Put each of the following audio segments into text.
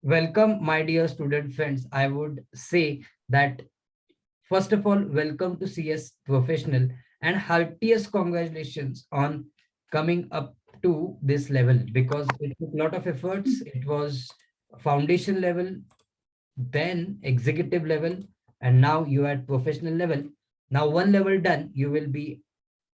Welcome, my dear student friends. I would say that first of all, welcome to CS Professional and heartiest congratulations on coming up to this level because it took a lot of efforts. It was foundation level, then executive level, and now you are at professional level. Now, one level done, you will be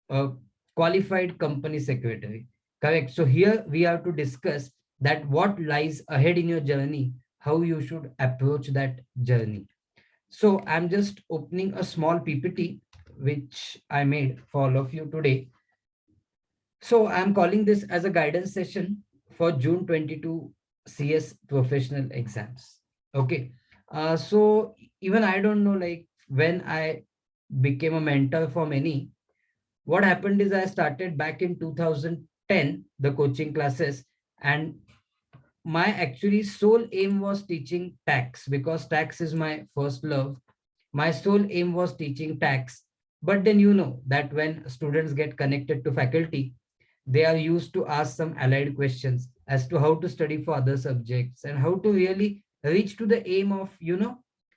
a qualified company secretary. Correct. So here we have to discuss that what lies ahead in your journey, how you should approach that journey. So I'm just opening a small PPT which I made for all of you today. So I'm calling this as a guidance session for June 22 CS professional exams. Okay. So even I don't know like when I became a mentor for many, what happened is I started back in 2010 the coaching classes, and my actually sole aim was teaching tax because tax is my first love. My sole aim was teaching tax. But then you know that when students get connected to faculty, they are used to ask some allied questions as to how to study for other subjects and how to really reach to the aim of,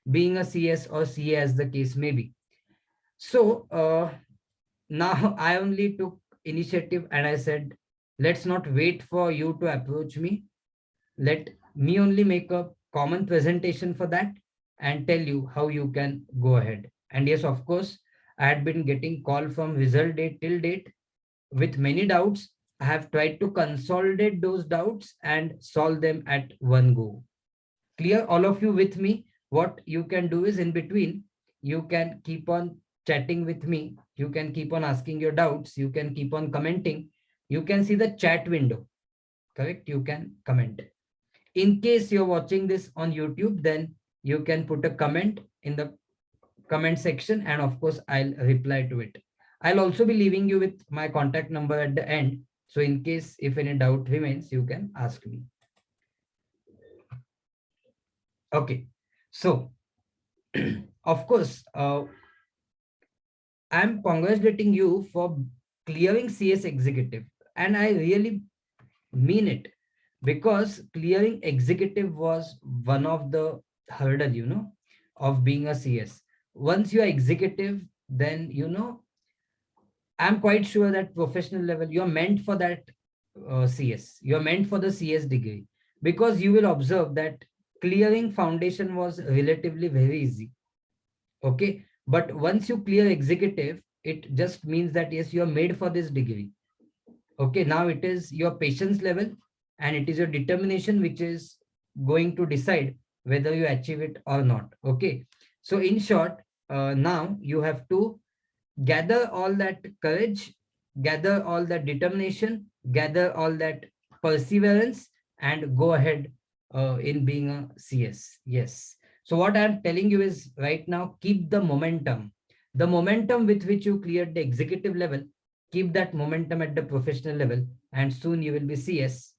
being a CS or CA as the case may be. So now I only took initiative and I said, let's not wait for you to approach me. Let me only make a common presentation for that and tell you how you can go ahead. And yes, of course, I had been getting call from result date till date with many doubts. I have tried to consolidate those doubts and solve them at one go. Clear, all of you with me? What you can do is in between, you can keep on chatting with me. You can keep on asking your doubts. You can keep on commenting. You can see the chat window, correct? You can comment. In case you're watching this on YouTube, then you can put a comment in the comment section, and of course, I'll reply to it. I'll also be leaving you with my contact number at the end. So in case if any doubt remains, you can ask me. Okay. So of course, I'm congratulating you for clearing CS executive. And I really mean it because clearing executive was one of the hurdle, of being a CS. Once you are executive, then, I'm quite sure that professional level, you're meant for that CS. You're meant for the CS degree because you will observe that clearing foundation was relatively very easy. Okay. But once you clear executive, it just means that yes, you are made for this degree. Okay. Now it is your patience level and it is your determination which is going to decide whether you achieve it or not. Okay. So in short, now you have to gather all that courage, gather all that determination, gather all that perseverance, and go ahead in being a CS. Yes. So, what I'm telling you is right now, keep the momentum. The momentum with which you cleared the executive level, keep that momentum at the professional level, and soon you will be CS.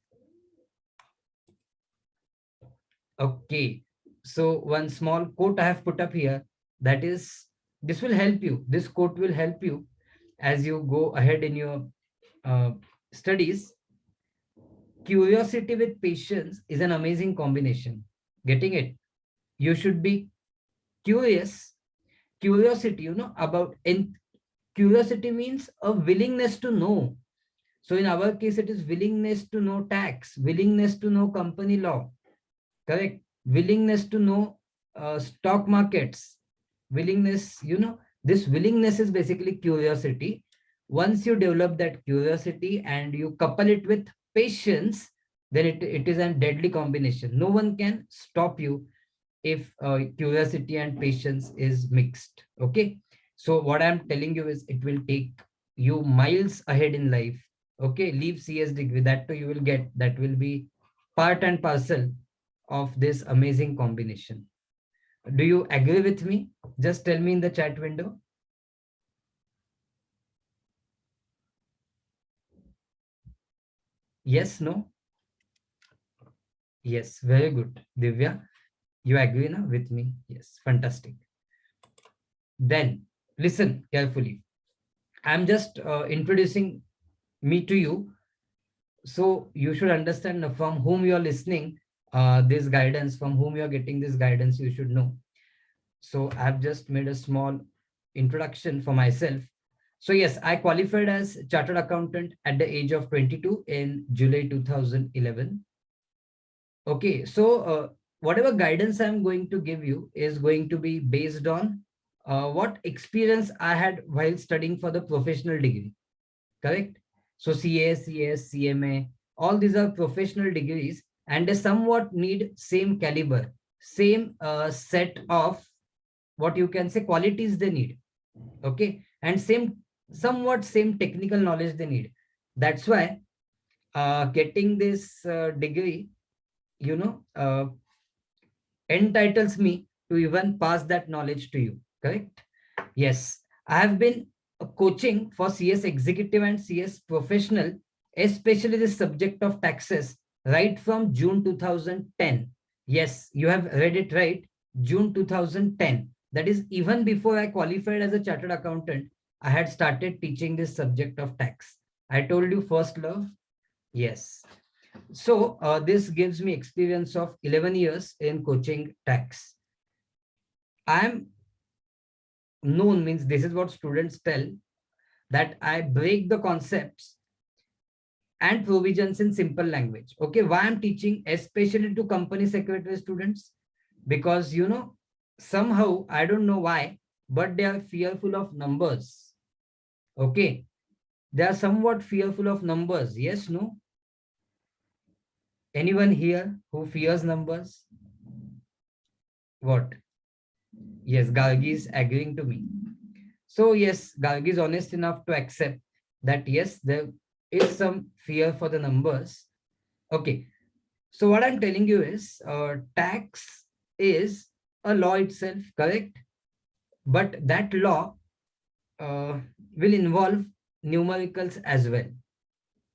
Okay. So, one small quote I have put up here, that is, this will help you. This quote will help you as you go ahead in your uh, studies. Curiosity with patience is an amazing combination. Getting it? You should be curious. Curiosity, about in curiosity means a willingness to know. So in our case, it is willingness to know tax, willingness to know company law, correct? Willingness to know stock markets, willingness, this willingness is basically curiosity. Once you develop that curiosity and you couple it with patience, then it is a deadly combination. No one can stop you if curiosity and patience is mixed. Okay. So what I'm telling you is it will take you miles ahead in life. Okay. Leave CS degree. That too you will get. That will be part and parcel of this amazing combination. Do you agree with me? Just tell me in the chat window. Yes, no? Yes, very good. Divya, you agree now with me? Yes, fantastic. Then listen carefully. I'm just introducing me to you. So you should understand from whom you are listening. this guidance, from whom you are getting this guidance, you should know. So I have just made a small introduction for myself. So yes, I qualified as chartered accountant at the age of 22 in July 2011. Okay, so whatever guidance I'm going to give you is going to be based on what experience I had while studying for the professional degree, correct? So CA, CS, CMA, all these are professional degrees, and they somewhat need same caliber, same set of what you can say qualities they need. Okay, and somewhat same technical knowledge they need. That's why getting this degree, you know, entitles me to even pass that knowledge to you, correct? Yes, I have been coaching for CS executive and CS professional, especially the subject of taxes, right from June 2010. Yes, you have read it right, June 2010. That is even before I qualified as a chartered accountant, I had started teaching this subject of tax. I told you first love. Yes. So this gives me experience of 11 years in coaching tax. I am known, means this is what students tell, that I break the concepts and provisions in simple language. Okay, why I'm teaching especially to company secretary students? Because somehow I don't know why, but they are fearful of numbers. Okay, they are somewhat fearful of numbers. Yes, no? Anyone here who fears numbers? What? Yes, Gargi is agreeing to me. So yes, Gargi is honest enough to accept that yes, there is some fear for the numbers. Okay, so what I'm telling you is tax is a law itself, correct? But that law uh, will involve numericals as well,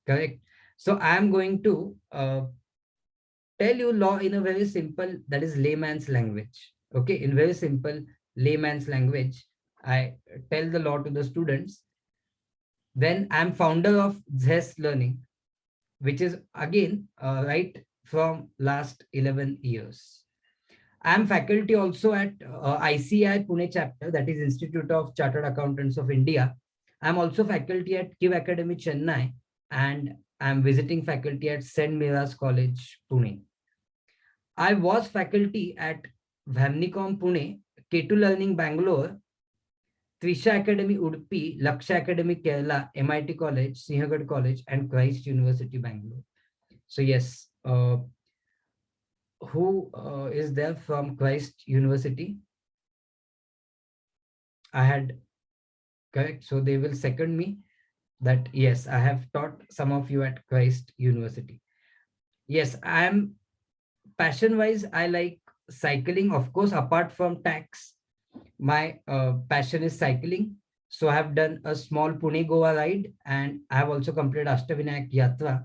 correct? So I am going to tell you law in a very simple, that is layman's language. Okay, in very simple layman's language, I tell the law to the students. Then I'm founder of Zest Learning, which is again right from last 11 years. I'm faculty also at ICI Pune chapter, that is Institute of Chartered Accountants of India. I'm also faculty at KIV Academy Chennai, and I'm visiting faculty at St. Mira's College, Pune. I was faculty at Vamnicom Pune, K2 Learning Bangalore, Trisha Academy Udupi, Laksha Academy Kerala, MIT College, Sinhagad College, and Christ University Bangalore. So yes, who is there from Christ University? I had correct. So they will second me that yes, I have taught some of you at Christ University. Yes, I am passion wise, I like cycling. Of course, apart from tax, my passion is cycling. So I have done a small Pune Goa ride, and I have also completed Ashtavinayak Yatra.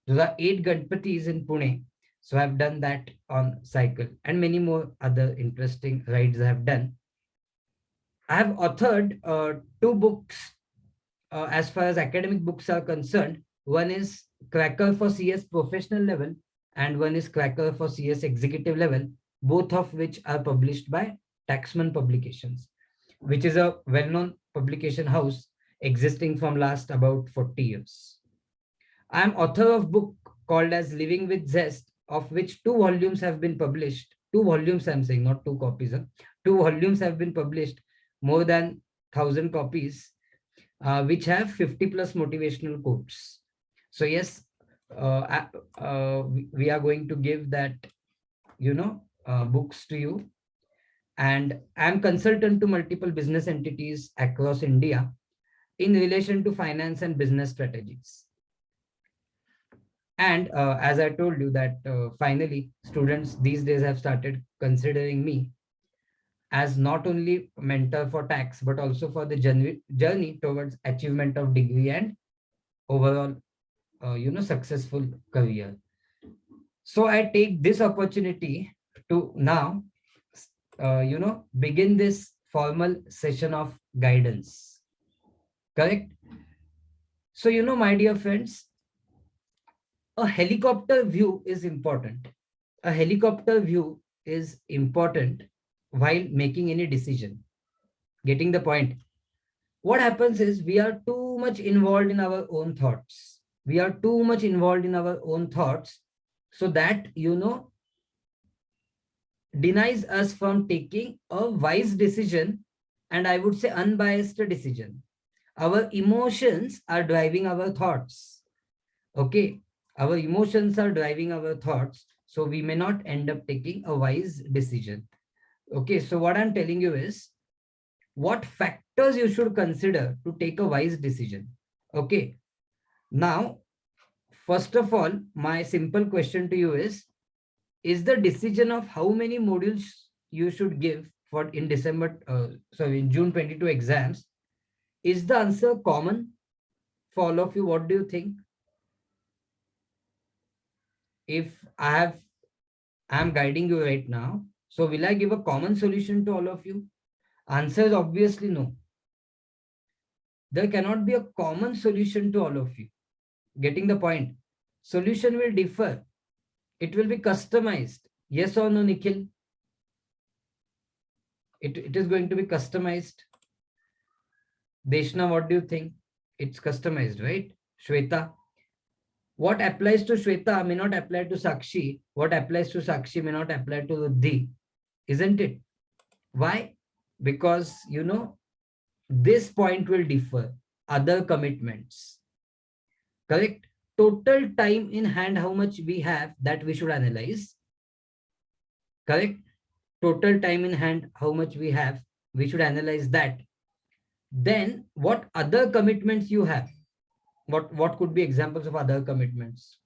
Those are 8 Ganpatis in Pune. So I've done that on cycle, and many more other interesting rides I have done. I have authored 2 books as far as academic books are concerned. One is Cracker for CS professional level, and one is Cracker for CS executive level, both of which are published by Taxman Publications, which is a well-known publication house existing from last about 40 years. I am author of book called as Living with Zest, of which 2 volumes have been published. 2 volumes, I'm saying, not 2 copies. Huh? 2 volumes have been published, more than 1,000 copies, which have 50 plus motivational quotes. So yes, we are going to give that, books to you. And I'm consultant to multiple business entities across India in relation to finance and business strategies. And as I told you that finally students these days have started considering me as not only mentor for tax, but also for the journey towards achievement of degree and overall, successful career. So I take this opportunity to now, begin this formal session of guidance. Correct? So, my dear friends, a helicopter view is important. a helicopter view is important while making any decision. Getting the point? What happens is we are too much involved in our own thoughts. We are too much involved in our own thoughts, so that, denies us from taking a wise decision, and I would say unbiased decision. Our emotions are driving our thoughts. Okay. Our emotions are driving our thoughts. So we may not end up taking a wise decision. Okay. So what I'm telling you is what factors you should consider to take a wise decision. Okay. Now, first of all, my simple question to you is the decision of how many modules you should give for in in June 22 exams, is the answer common for all of you? What do you think? If I'm guiding you right now, so will I give a common solution to all of you? Answer is obviously no. There cannot be a common solution to all of you. Getting the point? Solution will differ. It will be customized. Yes or no, Nikhil? It is going to be customized. Deshna, what do you think? It's customized, right? Shweta? What applies to Shweta may not apply to Sakshi. What applies to Sakshi may not apply to Ruddhi. Isn't it? Why? Because, this point will differ. Other commitments. Correct? Total time in hand, how much we have, that we should analyze. Correct? Total time in hand, how much we have, we should analyze that. Then what other commitments you have? What could be examples of other commitments?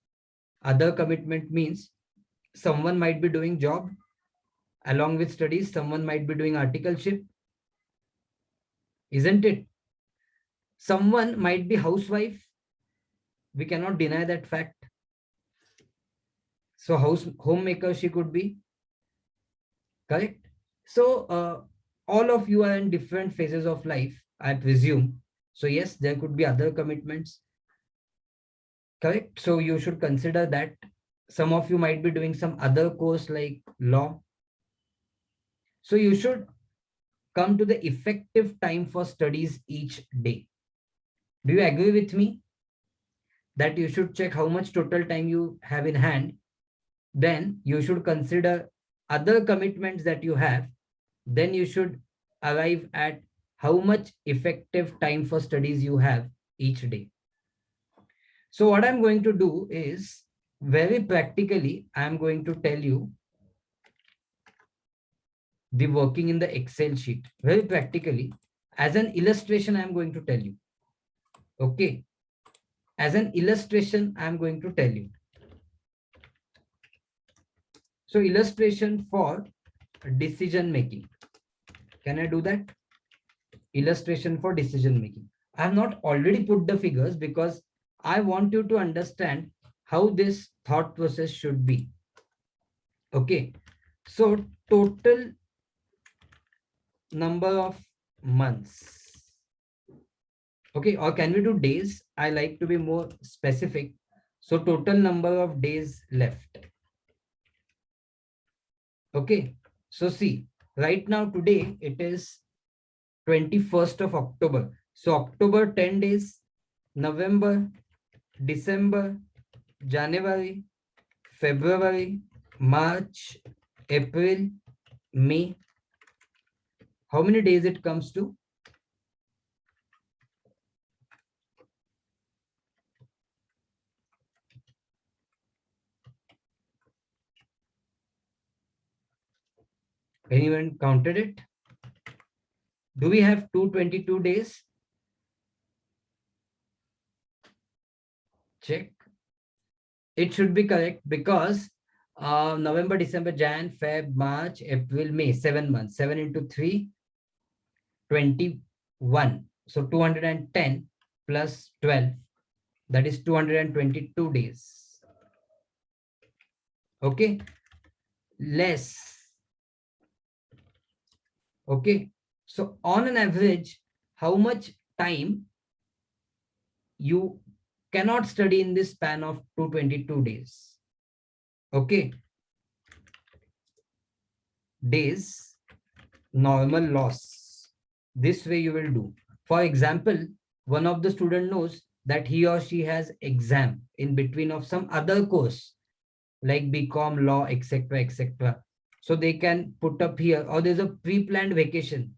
Other commitment means someone might be doing job along with studies, someone might be doing articleship, isn't it? Someone might be housewife, we cannot deny that fact. So homemaker she could be, correct? So all of you are in different phases of life, I presume. So yes, there could be other commitments, correct? So you should consider that. Some of you might be doing some other course like law. So you should come to the effective time for studies each day. Do you agree with me that you should check how much total time you have in hand? Then you should consider other commitments that you have. Then you should arrive at how much effective time for studies you have each day. So what I'm going to do is very practically, I'm going to tell you the working in the Excel sheet. Very practically, as an illustration, I'm going to tell you. Okay. As an illustration, I'm going to tell you. So illustration for decision making. Can I do that? Illustration for decision making. I have not already put the figures because I want you to understand how this thought process should be. Okay. So total number of months. Okay. Or can we do days? I like to be more specific. So total number of days left. Okay. So see, right now today it is 21st of October. So October 10 days, November, December, January, February, March, April, May. How many days it comes to? Anyone counted it? Do we have 222 days? Check. It should be correct because November, December, Jan, Feb, March, April, May, 7 months. 7 into 3, 21. So 210 plus 12, that is 222 days. Okay. Less. Okay. So on an average, how much time you cannot study in this span of 222 days? Okay. days normal loss. This way you will do. For example, one of the student knows that he or she has exam in between of some other course like BCom, law, etc., etc. So they can put up here, or there's a pre-planned vacation.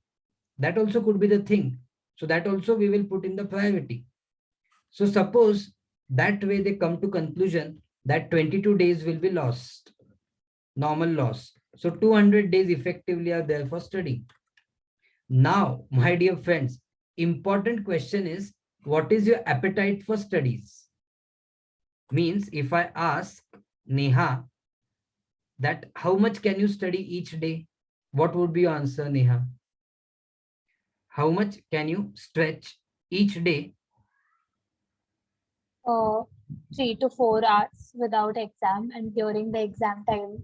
That also could be the thing. So that also we will put in the priority. So suppose that way they come to conclusion that 22 days will be lost, normal loss. So 200 days effectively are there for study. Now, my dear friends, important question is, what is your appetite for studies? Means if I ask Neha that how much can you study each day? What would be your answer, Neha? How much can you stretch each day? uh, 3 to 4 hours without exam, and during the exam time,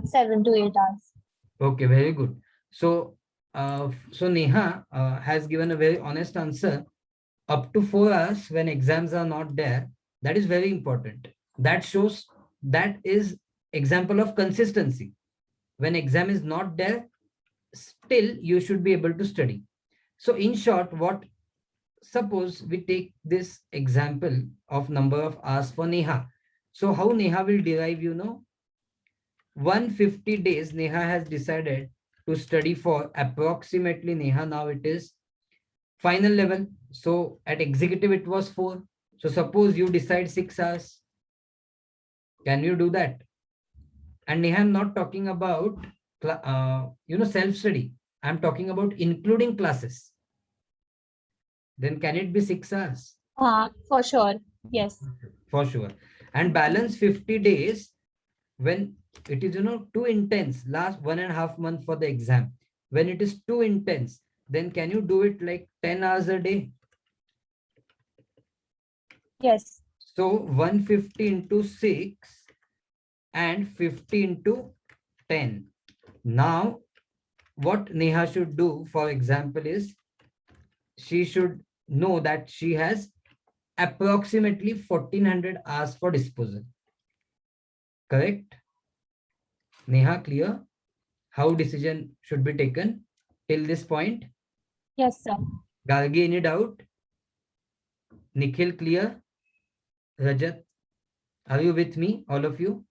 7 to 8 hours. Okay, very good. So Neha has given a very honest answer. Up to 4 hours when exams are not there. That is very important. That shows, that is example of consistency. When exam is not there, still you should be able to study. So in short, what, suppose we take this example of number of hours for Neha. So how Neha will derive, 150 days Neha has decided to study for approximately, Neha, now it is final level. So at executive it was 4. So suppose you decide 6 hours. Can you do that? And Neha, I'm not talking about self study. I'm talking about including classes. Then can it be 6 hours? For sure. Yes. For sure. And balance 50 days when it is too intense, last 1.5 months for the exam. When it is too intense, then can you do it like 10 hours a day? Yes. So 150 into 6 and 50 into 10. Now, what Neha should do, for example, is she should know that she has approximately 1400 hours for disposal. Correct? Neha, clear how decision should be taken till this point? Yes, sir. Gargi, any doubt? Nikhil, clear? Rajat, are you with me, all of you?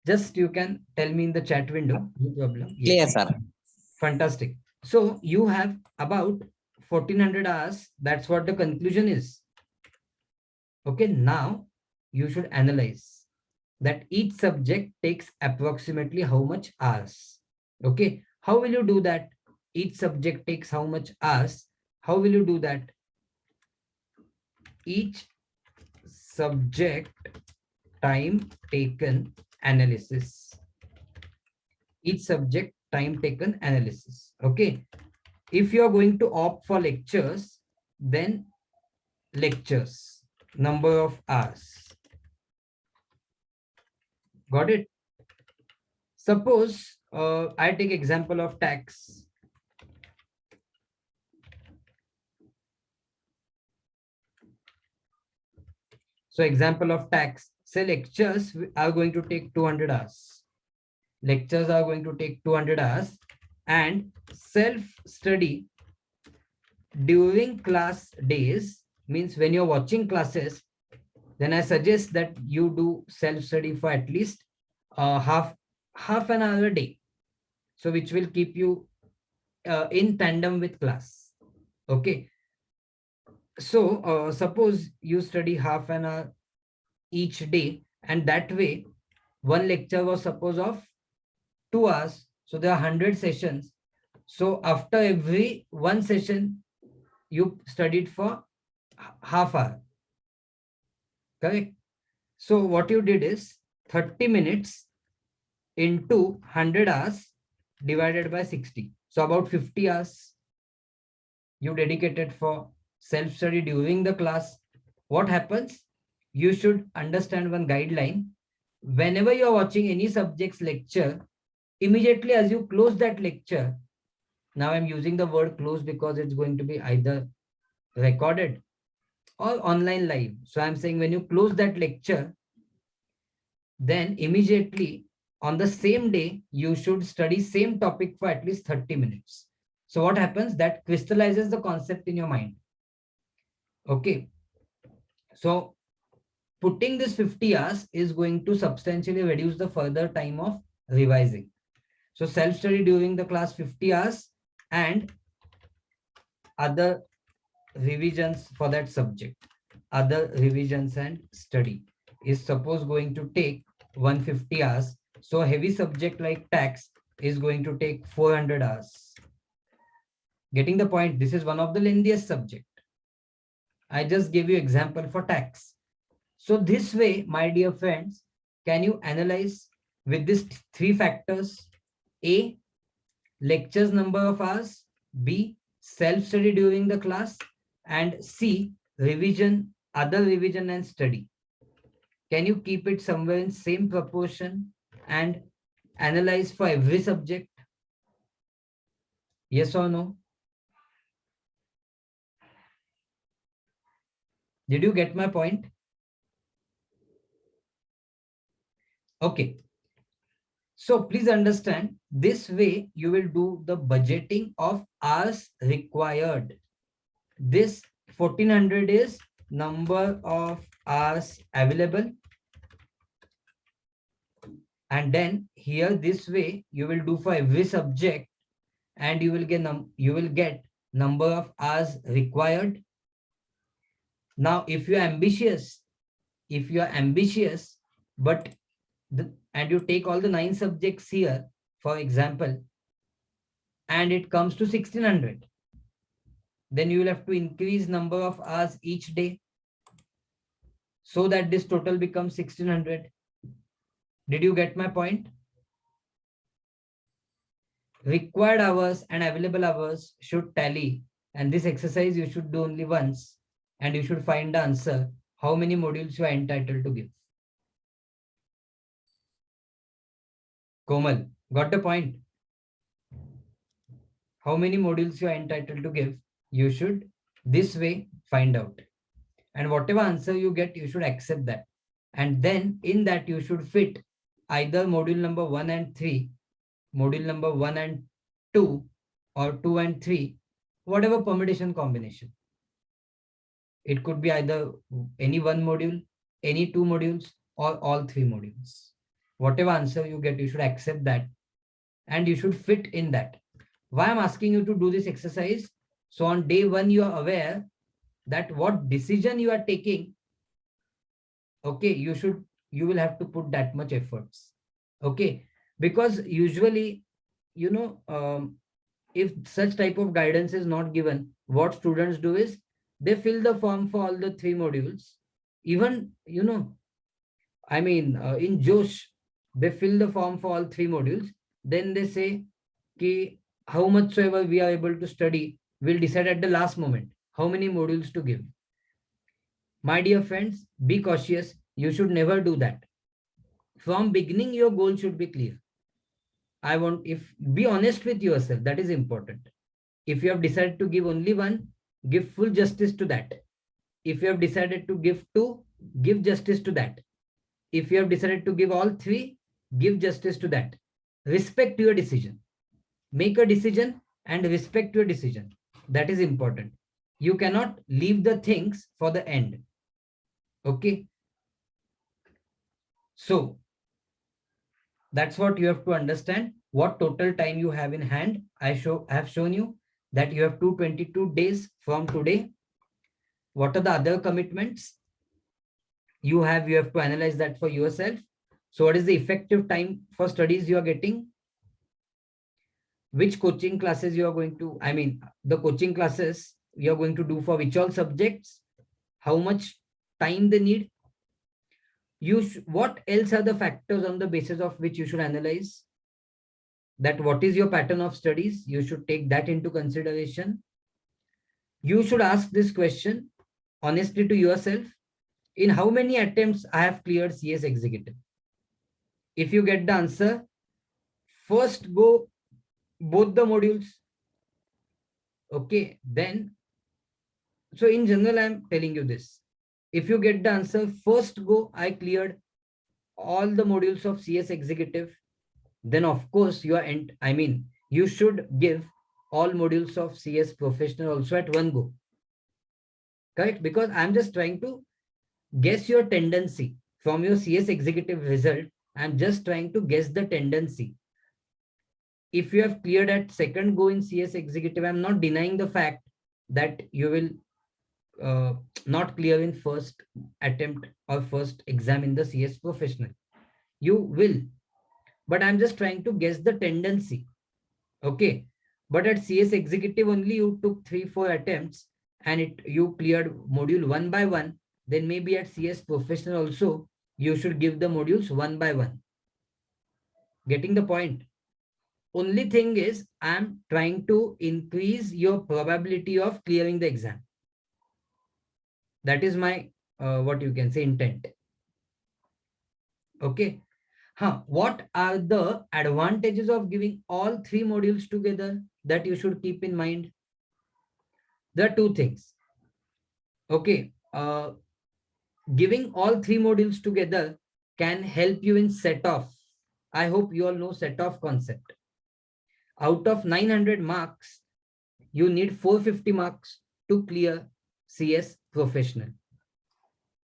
Just you can tell me in the chat window, no problem. Clear, Yes. sir. Fantastic. So you have about 1400 hours. That's what the conclusion is. Okay, now you should analyze that each subject takes approximately how much hours. Okay, how will you do that? Each subject takes how much hours? How will you do that? Each subject time taken analysis. Each subject time taken analysis. Okay, if you are going to opt for lectures, then lectures, number of hours. Got it? Suppose I take example of tax. So example of tax, say lectures are going to take 200 hours. Lectures are going to take 200 hours, and self-study during class days, means when you're watching classes, then I suggest that you do self-study for at least half an hour a day. So which will keep you in tandem with class. Okay. So suppose you study half an hour each day, and that way one lecture was suppose of 2 hours. So there are 100 sessions. So after every one session, you studied for half hour. Correct? So what you did is 30 minutes into 100 hours divided by 60. So about 50 hours you dedicated for self-study during the class. What happens? You should understand one guideline. Whenever you are watching any subject's lecture, immediately as you close that lecture, now I'm using the word close because it's going to be either recorded or online live. So I'm saying when you close that lecture, then immediately on the same day, you should study same topic for at least 30 minutes. So what happens? That crystallizes the concept in your mind. Okay. So putting this 50 hours is going to substantially reduce the further time of revising. So self-study during the class 50 hours and other revisions for that subject, other revisions and study is suppose going to take 150 hours. So a heavy subject like tax is going to take 400 hours. Getting the point? This is one of the lengthiest subject. I just gave you example for tax. So this way, my dear friends, can you analyze with these three factors? A, lectures number of hours. B, self-study during the class. And C, revision, other revision and study. Can you keep it somewhere in same proportion and analyze for every subject? Yes or no? Did you get my point? Okay. So please understand, this way you will do the budgeting of hours required. This 1400 is number of hours available. And then here this way you will do for every subject and you will get number of hours required. Now, if you are ambitious, but and you take all the 9 subjects here, for example, and it comes to 1600, then you will have to increase number of hours each day so that this total becomes 1600. Did you get my point? Required hours and available hours should tally, and this exercise you should do only once, and you should find the answer how many modules you are entitled to give. Komal, got the point? How many modules you are entitled to give, you should this way find out. And whatever answer you get, you should accept that. And then in that you should fit either module number 1 and 3, module number 1 and 2, or 2 and 3, whatever permutation combination. It could be either any one module, any 2 modules, or all 3 modules. Whatever answer you get, you should accept that and you should fit in that. Why I'm asking you to do this exercise? So on day 1, you are aware that what decision you are taking, okay, you will have to put that much efforts. Okay, because usually, if such type of guidance is not given, what students do is they fill the form for all the 3 modules. Even, in Josh, they fill the form for all 3 modules. Then they say, ki, how much soever we are able to study, we'll decide at the last moment how many modules to give. My dear friends, be cautious. You should never do that. From beginning, your goal should be clear. Be honest with yourself. That is important. If you have decided to give only one, give full justice to that. If you have decided to give 2, give justice to that. If you have decided to give all 3, give justice to that. Respect your decision. Make a decision and respect your decision. That is important. You cannot leave the things for the end. Okay. So that's what you have to understand. What total time you have in hand. I have shown you that you have 222 days from today. What are the other commitments you have to analyze that for yourself. So what is the effective time for studies you are getting? Which coaching classes you are going to, the coaching classes you are going to do for which all subjects, how much time they need. What else are the factors on the basis of which you should analyze? That what is your pattern of studies? You should take that into consideration. You should ask this question honestly to yourself. In how many attempts I have cleared CS Executive? If you get the answer, first go both the modules. Okay, then, so in general, I'm telling you this. If you get the answer, first go, I cleared all the modules of CS Executive, then of course you are, you should give all modules of CS Professional also at one go. Correct? Because I'm just trying to guess your tendency from your CS Executive result. I'm just trying to guess the tendency. If you have cleared at second go in CS Executive, I'm not denying the fact that you will not clear in first attempt or first exam in the CS Professional. You will, but I'm just trying to guess the tendency. Okay. But at CS Executive only you took 3-4 attempts and you cleared module one by one. Then maybe at CS Professional also you should give the modules one by one. Getting the point? Only thing is I'm trying to increase your probability of clearing the exam. That is my what you can say intent. Okay. What are the advantages of giving all three modules together that you should keep in mind? There are two things. Okay. Giving all three modules together can help you in set off. I hope you all know set off concept. Out of 900 marks, you need 450 marks to clear CS Professional.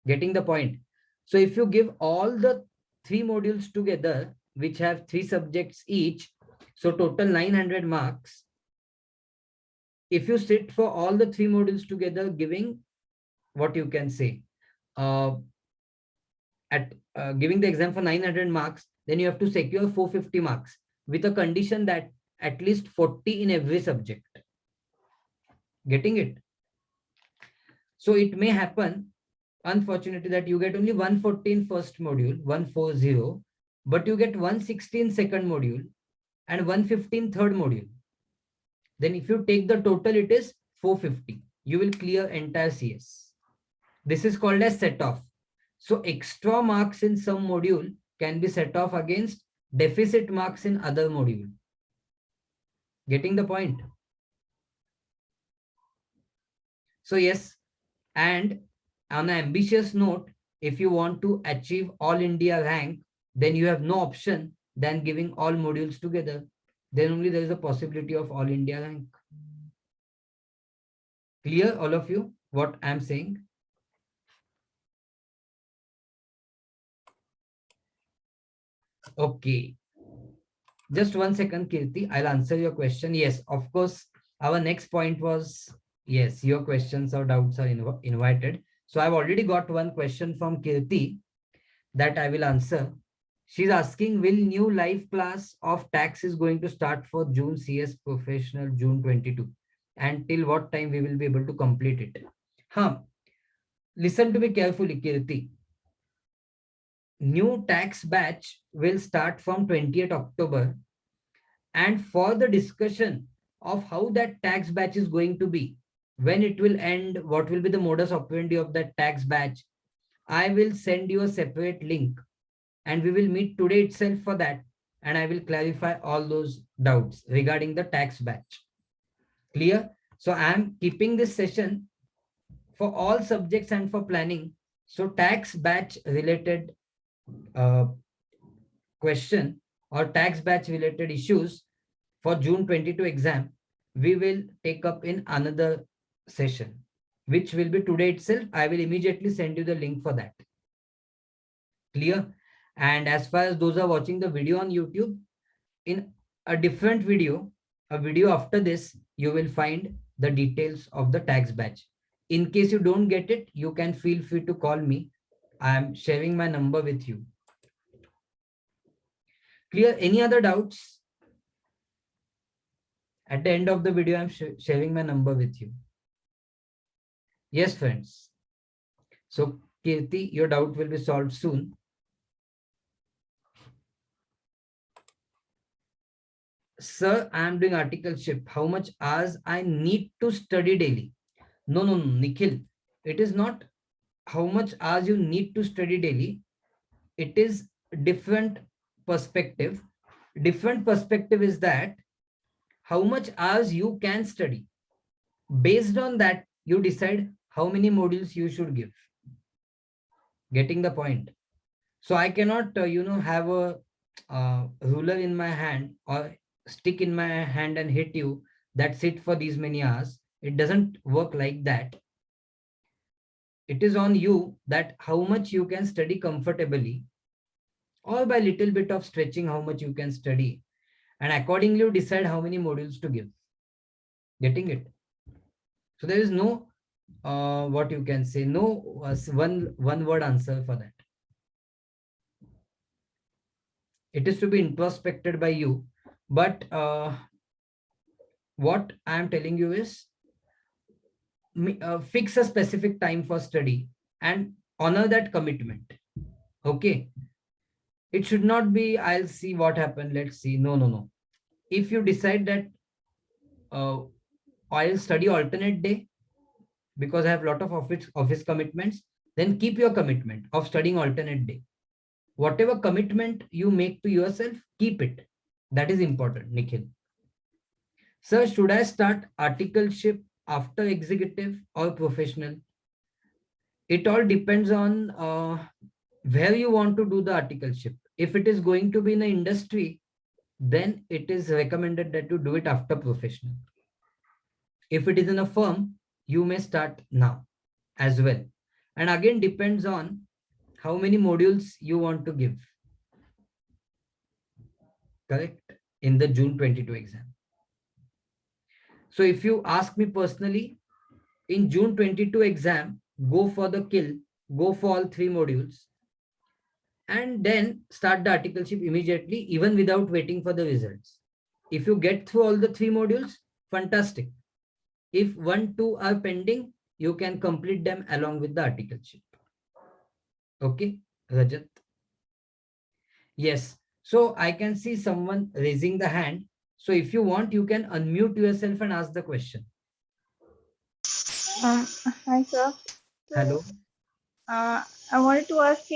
Getting the point? So if you give all the three modules together, which have 3 subjects each, so total 900 marks. If you sit for all the 3 modules together, giving what you can say, giving the exam for 900 marks, then you have to secure 450 marks with a condition that at least 40 in every subject. Getting it? So it may happen, unfortunately, that you get only 140 in first module, 140, but you get 160 in second module and 150 in third module. Then if you take the total, it is 450. You will clear entire CS. This is called as set off. So extra marks in some module can be set off against deficit marks in other module. Getting the point? So yes, and on an ambitious note, if you want to achieve all India rank, then you have no option than giving all modules together. Then only there is a possibility of all India rank. Clear, all of you, what I'm saying? Okay. Just 1 second, Kirti. I'll answer your question. Yes, of course. Our next point was, yes, your questions or doubts are invited. So I've already got one question from Kirti that I will answer. She's asking, will new live class of tax is going to start for June CS Professional June 22? And till what time we will be able to complete it? Listen to me carefully, Kirti. New tax batch will start from 20th October. And for the discussion of how that tax batch is going to be, when it will end, what will be the modus operandi of that tax batch, I will send you a separate link and we will meet today itself for that. And I will clarify all those doubts regarding the tax batch. Clear? So I am keeping this session for all subjects and for planning. So tax batch related question or tax batch related issues for June 22 exam, we will take up in another session, which will be today itself. I will immediately send you the link for that. Clear? And as far as those are watching the video on YouTube, in a different video, a video after this, you will find the details of the tax batch. In case you don't get it, you can feel free to call me. I am sharing my number with you. Clear? Any other doubts? At the end of the video, I'm sharing my number with you. Yes, friends. So, Kirti, your doubt will be solved soon. Sir, I am doing articleship. How much hours I need to study daily? No, Nikhil. It is not how much hours you need to study daily. It is different perspective. Different perspective is that how much hours you can study. Based on that, you decide how many modules you should give. Getting the point? So I cannot, have a ruler in my hand or stick in my hand and hit you. That's it for these many hours. It doesn't work like that. It is on you that how much you can study comfortably, or by little bit of stretching, how much you can study, and accordingly you decide how many modules to give. Getting it? So there is no, what you can say, no one word answer for that. It is to be introspected by you. But what I am telling you is, fix a specific time for study and honor that commitment. Okay. It should not be, I'll see what happened, let's see. No, no, no. If you decide that uh, I'll study alternate day because I have a lot of office commitments, then keep your commitment of studying alternate day. Whatever commitment you make to yourself, keep it. That is important, Nikhil. Sir, should I start articleship after executive or professional? It all depends on where you want to do the articleship. If it is going to be in an industry, then it is recommended that you do it after professional. If it is in a firm, you may start now as well. And again, depends on how many modules you want to give. Correct? In the June 22 exam. So if you ask me personally, in June 22 exam, go for the kill, go for all 3 modules, and then start the articleship immediately, even without waiting for the results. If you get through all the 3 modules, fantastic. If 1, 2 are pending, you can complete them along with the articleship. Okay, Rajat? Yes. So I can see someone raising the hand. So if you want, you can unmute yourself and ask the question. Hi, sir. So, Hello. I wanted to ask,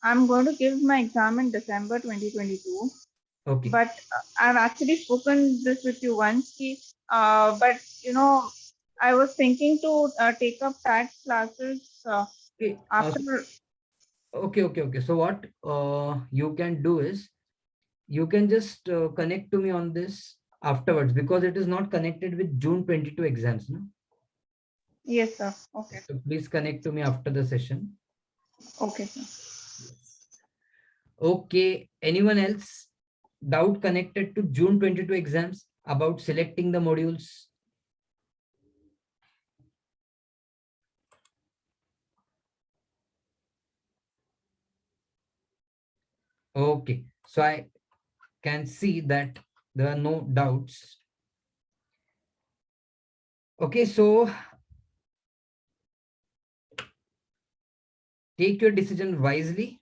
I'm going to give my exam in December 2022, Okay. but I've actually spoken this with you once, but I was thinking to take up tax classes Okay. after. Okay. So what you can do is, you can just connect to me on this afterwards, because it is not connected with June 22 exams. No? Yes, sir. Okay. So please connect to me after the session. Okay, sir. Okay. Anyone else? Doubt connected to June 22 exams about selecting the modules? Okay. So I can see that there are no doubts. Okay. So take your decision wisely.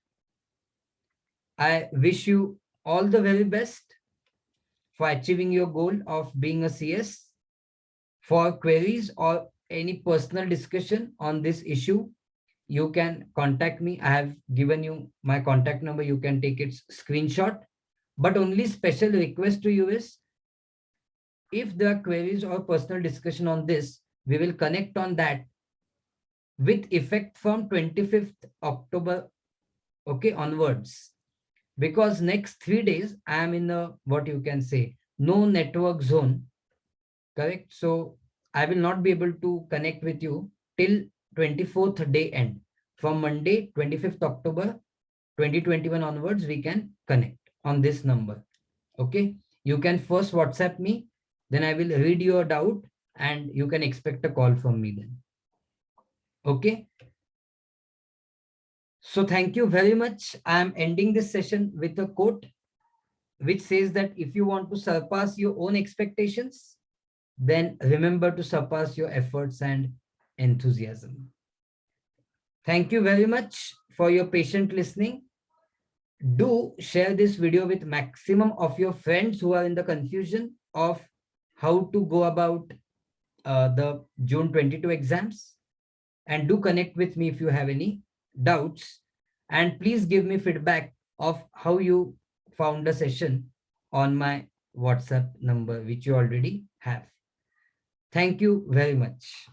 I wish you all the very best for achieving your goal of being a CS. For queries or any personal discussion on this issue, you can contact me. I have given you my contact number. You can take its screenshot. But only special request to you is, if there are queries or personal discussion on this, we will connect on that with effect from 25th October, okay, onwards. Because next 3 days, I am in a, what you can say, no network zone. Correct? So I will not be able to connect with you till 24th day end. From Monday, 25th October 2021 onwards, we can connect on this number. Okay. You can first WhatsApp me, then I will read your doubt and you can expect a call from me then. Okay. So thank you very much. I am ending this session with a quote which says that if you want to surpass your own expectations, then remember to surpass your efforts and enthusiasm. Thank you very much for your patient listening. Do share this video with maximum of your friends who are in the confusion of how to go about the June 22 exams. And do connect with me if you have any doubts. And please give me feedback of how you found the session on my WhatsApp number, which you already have. Thank you very much.